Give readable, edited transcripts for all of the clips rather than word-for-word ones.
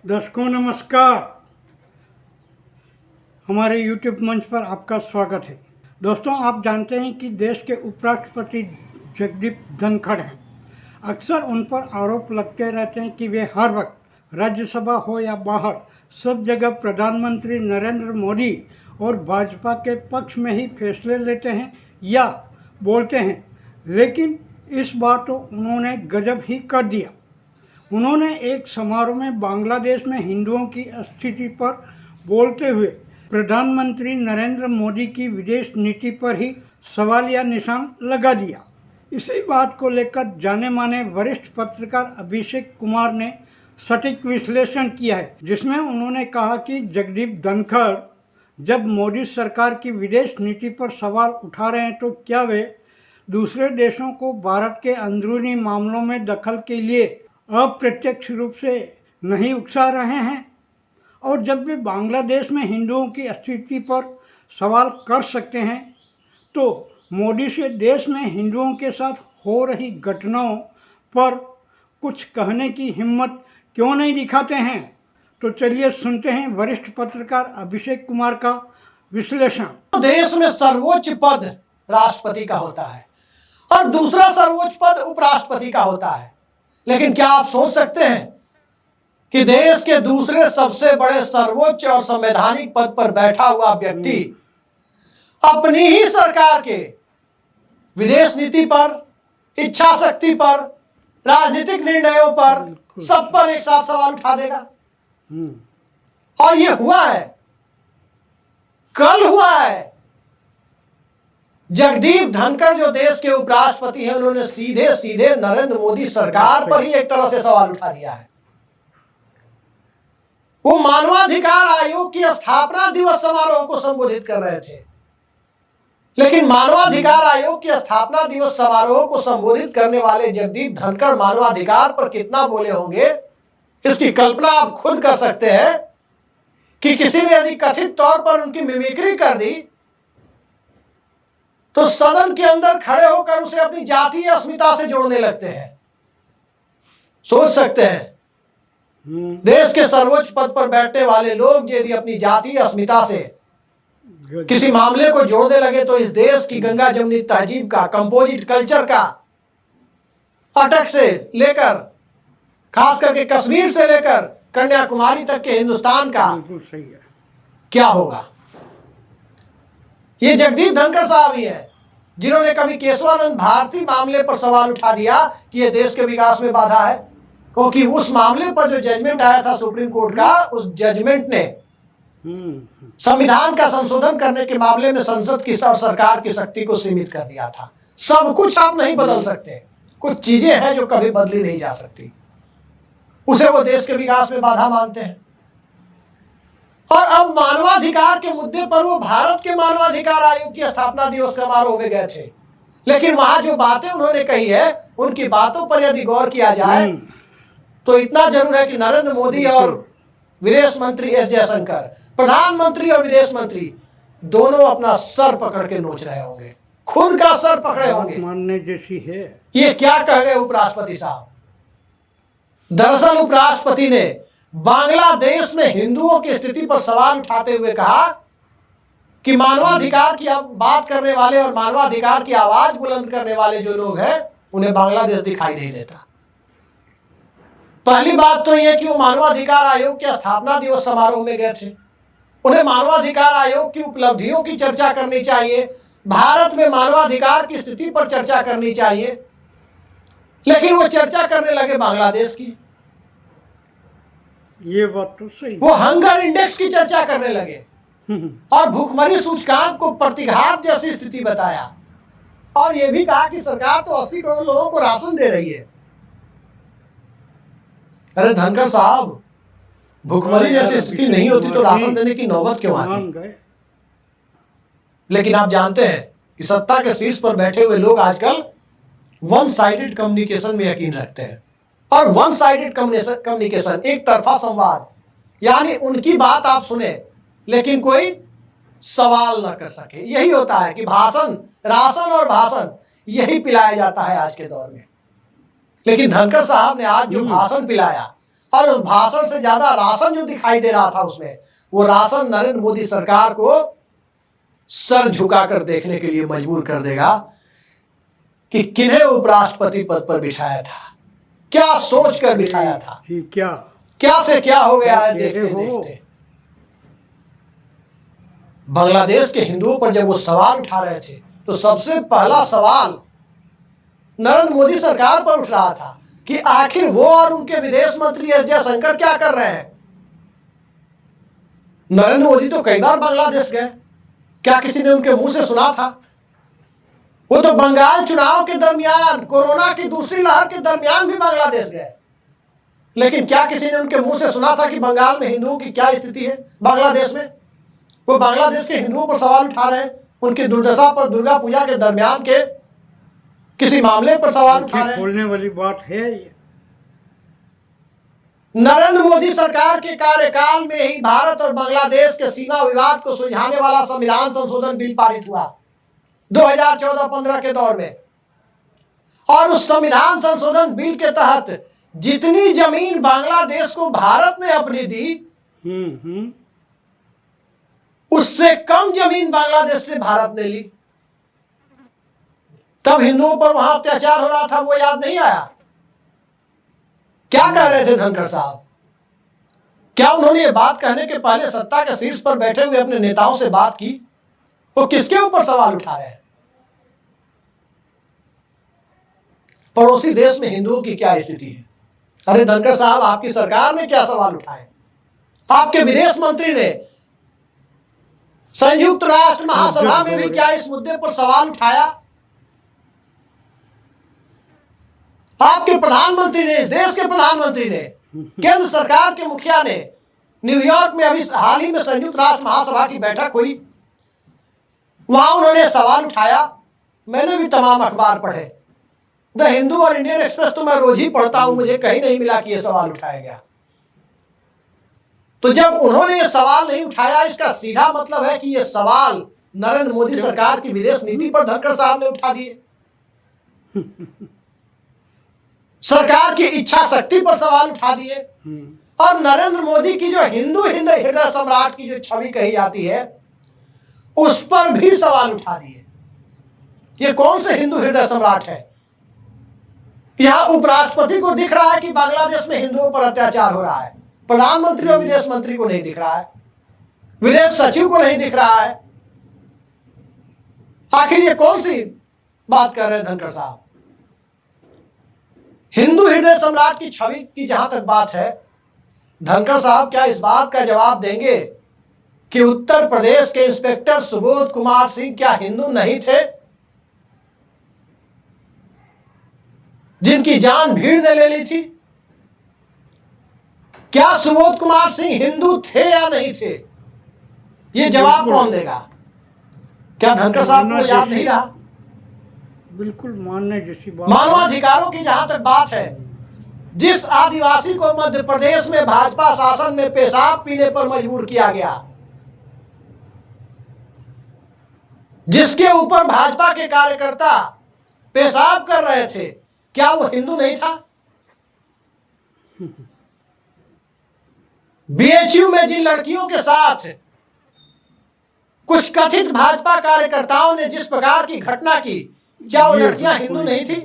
दर्शकों नमस्कार। हमारे YouTube मंच पर आपका स्वागत है। दोस्तों, आप जानते हैं कि देश के उपराष्ट्रपति जगदीप धनखड़ हैं। अक्सर उन पर आरोप लगते रहते हैं कि वे हर वक्त राज्यसभा हो या बाहर सब जगह प्रधानमंत्री नरेंद्र मोदी और भाजपा के पक्ष में ही फैसले लेते हैं या बोलते हैं। लेकिन इस बार तो उन्होंने गजब ही कर दिया। उन्होंने एक समारोह में बांग्लादेश में हिंदुओं की स्थिति पर बोलते हुए प्रधानमंत्री नरेंद्र मोदी की विदेश नीति पर ही सवालिया निशान लगा दिया। इसी बात को लेकर जाने माने वरिष्ठ पत्रकार अभिषेक कुमार ने सटीक विश्लेषण किया है, जिसमें उन्होंने कहा कि जगदीप धनखड़ जब मोदी सरकार की विदेश नीति पर सवाल उठा रहे हैं तो क्या वे दूसरे देशों को भारत के अंदरूनी मामलों में दखल के लिए अप्रत्यक्ष रूप से नहीं उकसा रहे हैं, और जब वे बांग्लादेश में हिंदुओं की स्थिति पर सवाल कर सकते हैं तो मोदी से देश में हिंदुओं के साथ हो रही घटनाओं पर कुछ कहने की हिम्मत क्यों नहीं दिखाते हैं। तो चलिए सुनते हैं वरिष्ठ पत्रकार अभिषेक कुमार का विश्लेषण। तो देश में सर्वोच्च पद राष्ट्रपति का होता है और दूसरा सर्वोच्च पद उपराष्ट्रपति का होता है, लेकिन क्या आप सोच सकते हैं कि देश के दूसरे सबसे बड़े सर्वोच्च और संवैधानिक पद पर बैठा हुआ व्यक्ति अपनी ही सरकार के विदेश नीति पर, इच्छा शक्ति पर, राजनीतिक निर्णयों पर, सब पर एक साथ सवाल उठा देगा? और ये हुआ है, कल हुआ है। जगदीप धनखड़ जो देश के उपराष्ट्रपति हैं, उन्होंने सीधे सीधे नरेंद्र मोदी सरकार पर ही एक तरह से सवाल उठा दिया है। वो मानवाधिकार आयोग की स्थापना दिवस समारोह को संबोधित कर रहे थे, लेकिन मानवाधिकार आयोग की स्थापना दिवस समारोह को संबोधित करने वाले जगदीप धनखड़ मानवाधिकार पर कितना बोले होंगे, इसकी कल्पना आप खुद कर सकते हैं कि किसी ने यदि कथित तौर पर उनकी मिमिक्री कर दी तो सदन के अंदर खड़े होकर उसे अपनी जातीय अस्मिता से जोड़ने लगते हैं। सोच सकते हैं, देश के सर्वोच्च पद पर बैठने वाले लोग यदि अपनी जातीय अस्मिता से किसी मामले को जोड़ने लगे तो इस देश की गंगा जमुनी तहजीब का, कंपोजिट कल्चर का, अटक से लेकर खास करके कश्मीर से लेकर कन्याकुमारी तक के हिंदुस्तान का सही है। क्या क्या होगा? ये जगदीप धनखड़ साहब ही है जिन्होंने कभी केशवानंद भारती मामले पर सवाल उठा दिया कि यह देश के विकास में बाधा है, क्योंकि उस मामले पर जो जजमेंट आया था सुप्रीम कोर्ट का, उस जजमेंट ने संविधान का संशोधन करने के मामले में संसद की और सरकार की शक्ति को सीमित कर दिया था। सब कुछ आप नहीं बदल सकते, कुछ चीजें हैं जो कभी बदली नहीं जा सकती, उसे वो देश के विकास में बाधा मानते हैं। और अब मानवाधिकार के मुद्दे पर वो भारत के मानवाधिकार आयोग की स्थापना दिवस समारोह में गए थे, लेकिन वहां जो बातें उन्होंने कही है उनकी बातों पर यदि गौर किया जाए तो इतना जरूर है कि नरेंद्र मोदी और विदेश मंत्री एस जयशंकर, प्रधानमंत्री और विदेश मंत्री, दोनों अपना सर पकड़ के नोच रहे होंगे, खुद का सर पकड़े होंगे। मानने जैसी है। ये क्या कह गए उपराष्ट्रपति साहब? दरअसल उपराष्ट्रपति ने बांग्लादेश में हिंदुओं की स्थिति पर सवाल उठाते हुए कहा कि मानवाधिकार की बात करने वाले और मानवाधिकार की आवाज बुलंद करने वाले जो लोग हैं उन्हें बांग्लादेश दिखाई नहीं देता। पहली बात तो यह कि वो मानवाधिकार आयोग के स्थापना दिवस समारोह में गए थे, उन्हें मानवाधिकार आयोग की उपलब्धियों की चर्चा करनी चाहिए, भारत में मानवाधिकार की स्थिति पर चर्चा करनी चाहिए, लेकिन वो चर्चा करने लगे बांग्लादेश की। ये बात तो सही। वो हंगर इंडेक्स की चर्चा करने लगे और भूखमरी सूचकांक को प्रतिघात जैसी स्थिति बताया, और यह भी कहा कि सरकार तो 80 करोड़ लोगों को राशन दे रही है। अरे धनखड़ साहब, भूखमरी जैसी स्थिति नहीं होती तो राशन देने की नौबत क्यों आती? लेकिन आप जानते हैं कि सत्ता के शीर्ष पर बैठे हुए लोग आजकल वन साइडेड कम्युनिकेशन में यकीन रखते हैं, और वन साइडेड कम्युनिकेशन, एक तरफा संवाद, यानी उनकी बात आप सुने लेकिन कोई सवाल ना कर सके। यही होता है कि भाषण, राशन और भाषण यही पिलाया जाता है आज के दौर में। लेकिन धनखड़ साहब ने आज जो भाषण पिलाया और उस भाषण से ज्यादा राशन जो दिखाई दे रहा था उसमें, वो राशन नरेंद्र मोदी सरकार को सर झुकाकर देखने के लिए मजबूर कर देगा कि किन्हें उपराष्ट्रपति पद पर बिठाया था, क्या सोच कर बिठाया था, क्या से क्या हो गया है देखते देखते। बांग्लादेश के हिंदुओं पर जब वो सवाल उठा रहे थे तो सबसे पहला सवाल नरेंद्र मोदी सरकार पर उठ रहा था कि आखिर वो और उनके विदेश मंत्री एस जयशंकर क्या कर रहे हैं। नरेंद्र मोदी तो कई बार बांग्लादेश गए, क्या किसी ने उनके मुंह से सुना था? वो तो बंगाल चुनाव के दरमियान, कोरोना की दूसरी लहर के दरमियान भी बांग्लादेश गए, लेकिन क्या किसी ने उनके मुंह से सुना था कि बंगाल में हिंदुओं की क्या स्थिति है? बांग्लादेश में वो बांग्लादेश के हिंदुओं पर सवाल उठा रहे हैं, उनकी दुर्दशा पर, दुर्गा पूजा के दरमियान के किसी मामले पर सवाल उठा रहे हैं। बोलने वाली बात है। नरेंद्र मोदी सरकार के कार्यकाल में ही भारत और बांग्लादेश के सीमा विवाद को सुलझाने वाला संविधान संशोधन बिल पारित हुआ 2014-15 के दौर में, और उस संविधान संशोधन बिल के तहत जितनी जमीन बांग्लादेश को भारत ने अपनी दी, उससे कम जमीन बांग्लादेश से भारत ने ली। तब हिंदुओं पर वहां अत्याचार हो रहा था, वो याद नहीं आया? क्या कह रहे थे धनखड़ साहब? क्या उन्होंने ये बात कहने के पहले सत्ता के शीर्ष पर बैठे हुए अपने नेताओं से बात की? वो किसके ऊपर सवाल उठा रहे हैं? पड़ोसी देश में हिंदुओं की क्या स्थिति है? अरे धनखड़ साहब, आपकी सरकार ने क्या सवाल उठाए? आपके विदेश मंत्री ने संयुक्त राष्ट्र महासभा में भी क्या इस मुद्दे पर सवाल उठाया? आपके प्रधानमंत्री ने, इस देश के प्रधानमंत्री ने, केंद्र सरकार के मुखिया ने न्यूयॉर्क में अभी हाल ही में संयुक्त राष्ट्र महासभा की बैठक हुई, वहां उन्होंने सवाल उठाया। मैंने भी तमाम अखबार पढ़े, द हिंदू और इंडियन एक्सप्रेस तो मैं रोज ही पढ़ता हूं, मुझे कहीं नहीं मिला कि यह सवाल उठाया गया। तो जब उन्होंने यह सवाल नहीं उठाया, इसका सीधा मतलब है कि यह सवाल नरेंद्र मोदी सरकार की विदेश नीति पर धनखड़ साहब ने उठा दिए। सरकार की इच्छा शक्ति पर सवाल उठा दिए, और नरेंद्र मोदी की जो हिंदू हृदय सम्राट की जो छवि कही जाती है, उस पर भी सवाल उठा दिए। ये कौन से हिंदू हृदय सम्राट है? यहां उपराष्ट्रपति को दिख रहा है कि बांग्लादेश में हिंदुओं पर अत्याचार हो रहा है, प्रधानमंत्री और विदेश मंत्री को नहीं दिख रहा है, विदेश सचिव को नहीं दिख रहा है। आखिर ये कौन सी बात कर रहे हैं धनखड़ साहब? हिंदू हृदय सम्राट की छवि की जहां तक बात है, धनखड़ साहब क्या इस बात का जवाब देंगे कि उत्तर प्रदेश के इंस्पेक्टर सुबोध कुमार सिंह क्या हिंदू नहीं थे, जिनकी जान भीड़ ने ले ली थी? क्या सुबोध कुमार सिंह हिंदू थे या नहीं थे? ये जवाब कौन देगा? क्या धनखड़ साहब को याद नहीं रहा? बिल्कुल मानने जैसी बात। मानवाधिकारों की जहां तक बात है, जिस आदिवासी को मध्य प्रदेश में भाजपा शासन में पेशाब पीने पर मजबूर किया गया, जिसके ऊपर भाजपा के कार्यकर्ता पेशाब कर रहे थे, क्या वो हिंदू नहीं था? बीएचयू में जिन लड़कियों के साथ कुछ कथित भाजपा कार्यकर्ताओं ने जिस प्रकार की घटना की, क्या वो लड़कियां हिंदू नहीं थी?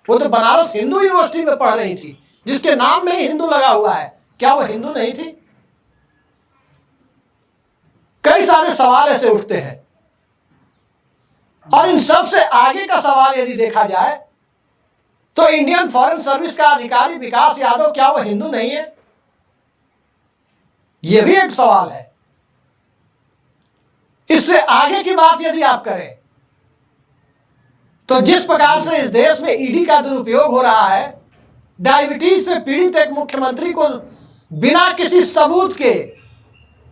वो तो बनारस हिंदू यूनिवर्सिटी में पढ़ रही थी, जिसके नाम में ही हिंदू लगा हुआ है, क्या वो हिंदू नहीं थी? कई सारे सवाल ऐसे उठते हैं, और इन सबसे आगे का सवाल यदि देखा जाए तो इंडियन फॉरेन सर्विस का अधिकारी विकास यादव, क्या वो हिंदू नहीं है? यह भी एक सवाल है। इससे आगे की बात यदि आप करें तो जिस प्रकार से इस देश में ईडी का दुरुपयोग हो रहा है, डायबिटीज से पीड़ित एक मुख्यमंत्री को बिना किसी सबूत के,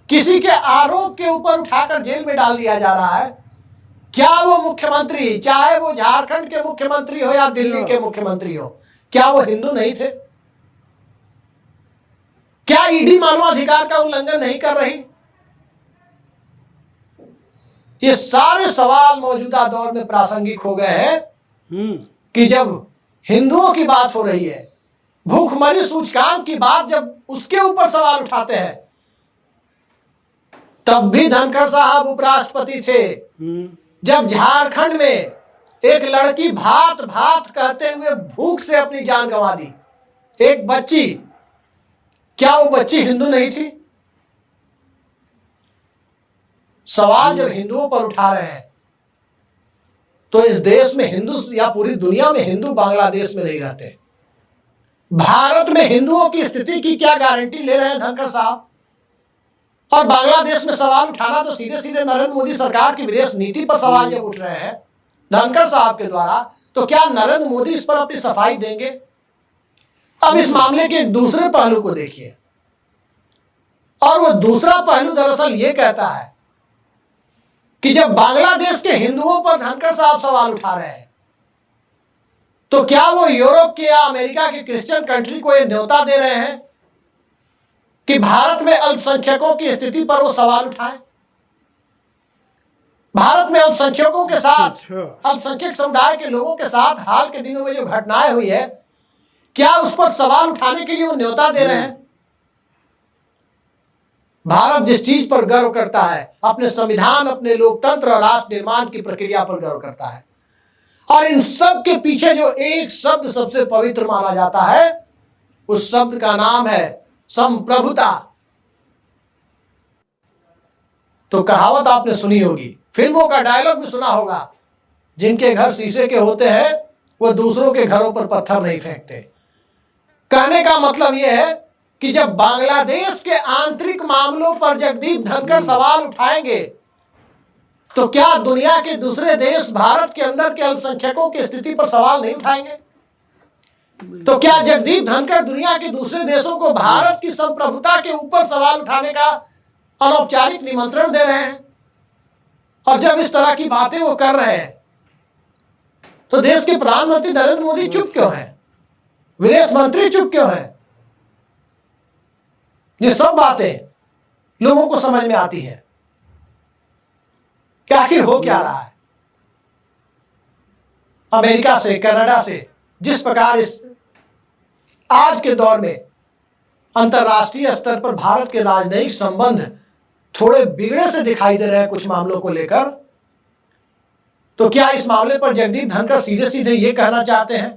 किसी के आरोप के ऊपर उठाकर जेल में डाल दिया जा रहा है, क्या वो मुख्यमंत्री, चाहे वो झारखंड के मुख्यमंत्री हो या दिल्ली के मुख्यमंत्री हो, क्या वो हिंदू नहीं थे? क्या ईडी मानवाधिकार का उल्लंघन नहीं कर रही? ये सारे सवाल मौजूदा दौर में प्रासंगिक हो गए हैं कि जब हिंदुओं की बात हो रही है, भूखमरी सूचकांक की बात जब उसके ऊपर सवाल उठाते हैं। तब भी धनखड़ साहब उपराष्ट्रपति थे जब झारखंड में एक लड़की भात भात कहते हुए भूख से अपनी जान गंवा दी। एक बच्ची, क्या वो बच्ची हिंदू नहीं थी? सवाल जब हिंदुओं पर उठा रहे हैं तो इस देश में हिंदू या पूरी दुनिया में हिंदू बांग्लादेश में नहीं रहते। भारत में हिंदुओं की स्थिति की क्या गारंटी ले रहे हैं धनखड़ साहब? और बांग्लादेश में सवाल उठाना तो सीधे सीधे नरेंद्र मोदी सरकार की विदेश नीति पर सवाल जब उठ रहे हैं धनखड़ साहब के द्वारा, तो क्या नरेंद्र मोदी इस पर अपनी सफाई देंगे? अब इस मामले के एक दूसरे पहलू को देखिए, और वो दूसरा पहलू दरअसल ये कहता है कि जब बांग्लादेश के हिंदुओं पर धनखड़ साहब सवाल उठा रहे हैं तो क्या वो यूरोप के या अमेरिका के क्रिश्चियन कंट्री को ये न्योता दे रहे हैं कि भारत में अल्पसंख्यकों की स्थिति पर वो सवाल उठाएं? भारत में अल्पसंख्यकों के साथ, अल्पसंख्यक समुदाय के लोगों के साथ हाल के दिनों में जो घटनाएं हुई है, क्या उस पर सवाल उठाने के लिए वो न्योता दे रहे हैं? भारत जिस चीज पर गर्व करता है, अपने संविधान, अपने लोकतंत्र और राष्ट्र निर्माण की प्रक्रिया पर गर्व करता है, और इन सब के पीछे जो एक शब्द सबसे पवित्र माना जाता है, उस शब्द का नाम है संप्रभुता। तो कहावत आपने सुनी होगी, फिल्मों का डायलॉग भी सुना होगा, जिनके घर शीशे के होते हैं वो दूसरों के घरों पर पत्थर नहीं फेंकते। कहने का मतलब यह है कि जब बांग्लादेश के आंतरिक मामलों पर जगदीप धनखड़ सवाल उठाएंगे तो क्या दुनिया के दूसरे देश भारत के अंदर के अल्पसंख्यकों की स्थिति पर सवाल नहीं उठाएंगे? तो क्या जगदीप धनखड़ दुनिया के दूसरे देशों को भारत की संप्रभुता के ऊपर सवाल उठाने का अनौपचारिक निमंत्रण दे रहे हैं? और जब इस तरह की बातें वो कर रहे हैं तो देश के प्रधानमंत्री नरेंद्र मोदी चुप क्यों हैं? विदेश मंत्री चुप क्यों हैं? ये सब बातें लोगों को समझ में आती है कि आखिर हो क्या रहा है। अमेरिका से, कनाडा से जिस प्रकार इस आज के दौर में अंतरराष्ट्रीय स्तर पर भारत के राजनयिक संबंध थोड़े बिगड़े से दिखाई दे रहे हैं कुछ मामलों को लेकर, तो क्या इस मामले पर जगदीप धनखड़ सीधे सीधे ये कहना चाहते हैं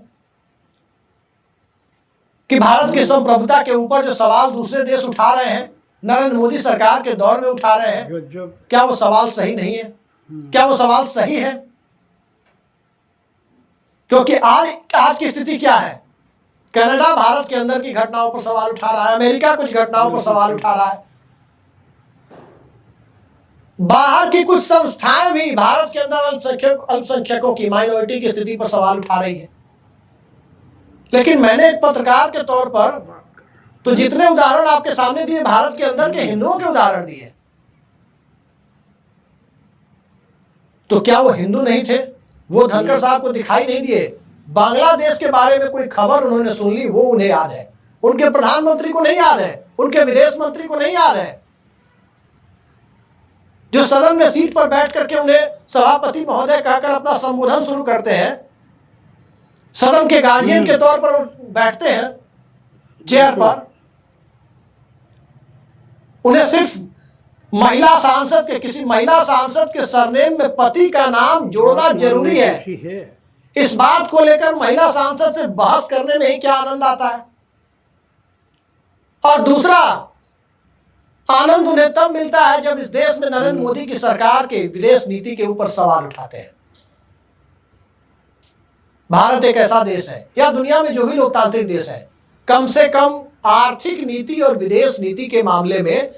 कि भारत की संप्रभुता के ऊपर जो सवाल दूसरे देश उठा रहे हैं, नरेंद्र मोदी सरकार के दौर में उठा रहे हैं, क्या वो सवाल सही नहीं है? क्या वो सवाल सही है? क्योंकि आज की स्थिति क्या है? कनाडा भारत के अंदर की घटनाओं पर सवाल उठा रहा है, अमेरिका कुछ घटनाओं पर सवाल उठा रहा है, बाहर की कुछ संस्थाएं भी भारत के अंदर अल्पसंख्यकों की, माइनॉरिटी की स्थिति पर सवाल उठा रही है। लेकिन मैंने एक पत्रकार के तौर पर तो जितने उदाहरण आपके सामने दिए, भारत के अंदर के हिंदुओं के उदाहरण दिए, तो क्या वो हिंदू नहीं थे? वो धनखड़ साहब को दिखाई नहीं दिए? बांग्लादेश के बारे में कोई खबर उन्होंने सुन ली, वो उन्हें याद है, उनके प्रधानमंत्री को नहीं याद है, उनके विदेश मंत्री को नहीं याद है, जो सदन में सीट पर बैठ करके उन्हें सभापति महोदय कहकर अपना संबोधन शुरू करते हैं, सदन के गार्जियन के तौर पर बैठते हैं चेयर पर, उन्हें सिर्फ महिला सांसद के, किसी महिला सांसद के सरनेम में पति का नाम जोड़ना जरूरी है। इस बात को लेकर महिला सांसद से बहस करने में ही क्या आनंद आता है? और दूसरा आनंद उन्हें तब मिलता है जब इस देश में नरेंद्र मोदी की सरकार के विदेश नीति के ऊपर सवाल उठाते हैं। भारत एक ऐसा देश है, या दुनिया में जो भी लोकतांत्रिक देश है, कम से कम आर्थिक नीति और विदेश नीति के मामले में,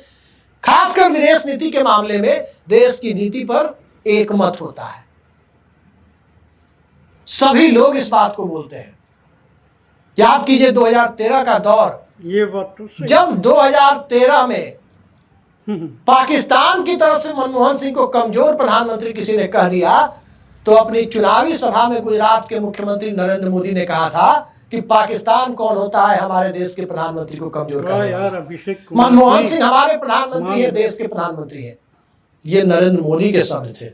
खासकर विदेश नीति के मामले में देश की नीति पर एकमत होता है। सभी लोग इस बात को बोलते हैं। याद कीजिए 2013 का दौर, ये बात तो सही। जब 2013 में पाकिस्तान की तरफ से मनमोहन सिंह को कमजोर प्रधानमंत्री किसी ने कह दिया, तो अपनी चुनावी सभा में गुजरात के मुख्यमंत्री नरेंद्र मोदी ने कहा था कि पाकिस्तान कौन होता है हमारे देश के प्रधानमंत्री को कमजोर करने वाला? मनमोहन सिंह हमारे प्रधानमंत्री है, देश के प्रधानमंत्री है। ये नरेंद्र मोदी के शब्द थे।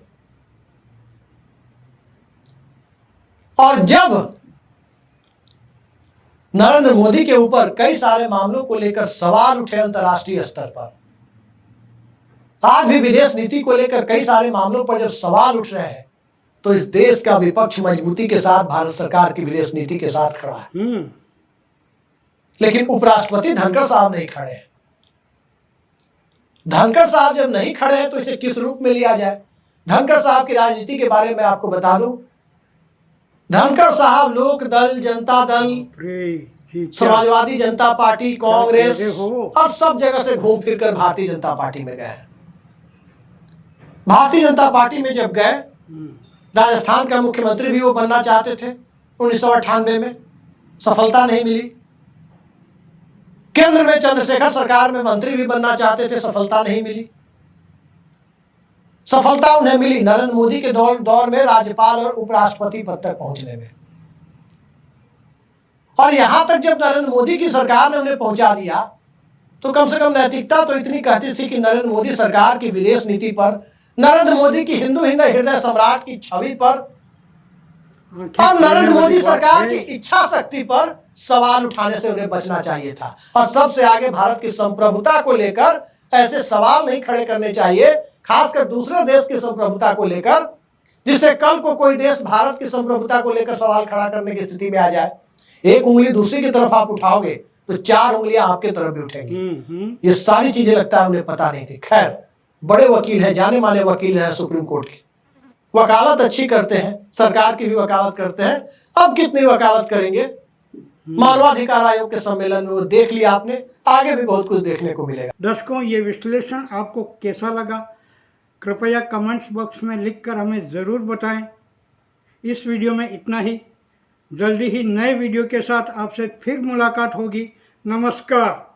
और जब नरेंद्र मोदी के ऊपर कई सारे मामलों को लेकर सवाल उठे अंतर्राष्ट्रीय स्तर पर। आज भी विदेश नीति को लेकर कई सारे मामलों पर जब सवाल उठ रहे हैं तो इस देश का विपक्ष मजबूती के साथ भारत सरकार की विदेश नीति के साथ खड़ा है। लेकिन उपराष्ट्रपति धनखड़ साहब नहीं खड़े हैं। धनखड़ साहब जब नहीं खड़े हैं तो इसे किस रूप में लिया जाए? धनखड़ साहब की राजनीति के बारे में आपको बता दूं, धनखड़ साहब लोक दल, जनता दल, समाजवादी जनता पार्टी, कांग्रेस और सब जगह से घूम फिर कर भारतीय जनता पार्टी में गए। भारतीय जनता पार्टी में जब गए, राजस्थान का मुख्यमंत्री भी वो बनना चाहते थे 1998 में, सफलता नहीं मिली। केंद्र में चंद्रशेखर सरकार में मंत्री भी बनना चाहते थे, सफलता नहीं मिली। सफलता उन्हें मिली नरेंद्र मोदी के दौर में राज्यपाल और उपराष्ट्रपति पद तक पहुंचने में। और यहां तक जब नरेंद्र मोदी की सरकार ने उन्हें पहुंचा दिया तो कम से कम नैतिकता तो इतनी कहती थी कि नरेंद्र मोदी सरकार की विदेश नीति पर, नरेंद्र मोदी की हिंदू हृदय सम्राट की छवि पर और नरेंद्र मोदी सरकार की इच्छा शक्ति पर सवाल उठाने से उन्हें बचना चाहिए था। और सबसे आगे भारत की संप्रभुता को लेकर ऐसे सवाल नहीं खड़े करने चाहिए, खासकर दूसरे देश की संप्रभुता को लेकर, जिससे कल को कोई देश भारत की संप्रभुता को लेकर सवाल खड़ा करने की स्थिति में आ जाए। एक उंगली दूसरी की तरफ आप उठाओगे तो 4 उंगलियां आपके तरफ भी उठेंगी। ये सारी चीजें लगता है उन्हें पता नहीं थी। खैर, बड़े वकील हैं, जाने माने वकील हैं सुप्रीम कोर्ट के, वकालत अच्छी करते हैं, सरकार की भी वकालत करते हैं। अब कितनी वकालत करेंगे? मानवाधिकार आयोग के सम्मेलन में वो देख लिया आपने, आगे भी बहुत कुछ देखने को मिलेगा। दर्शकों, ये विश्लेषण आपको कैसा लगा कृपया कमेंट्स बॉक्स में लिखकर हमें ज़रूर बताएं। इस वीडियो में इतना ही। जल्दी ही नए वीडियो के साथ आपसे फिर मुलाकात होगी। नमस्कार।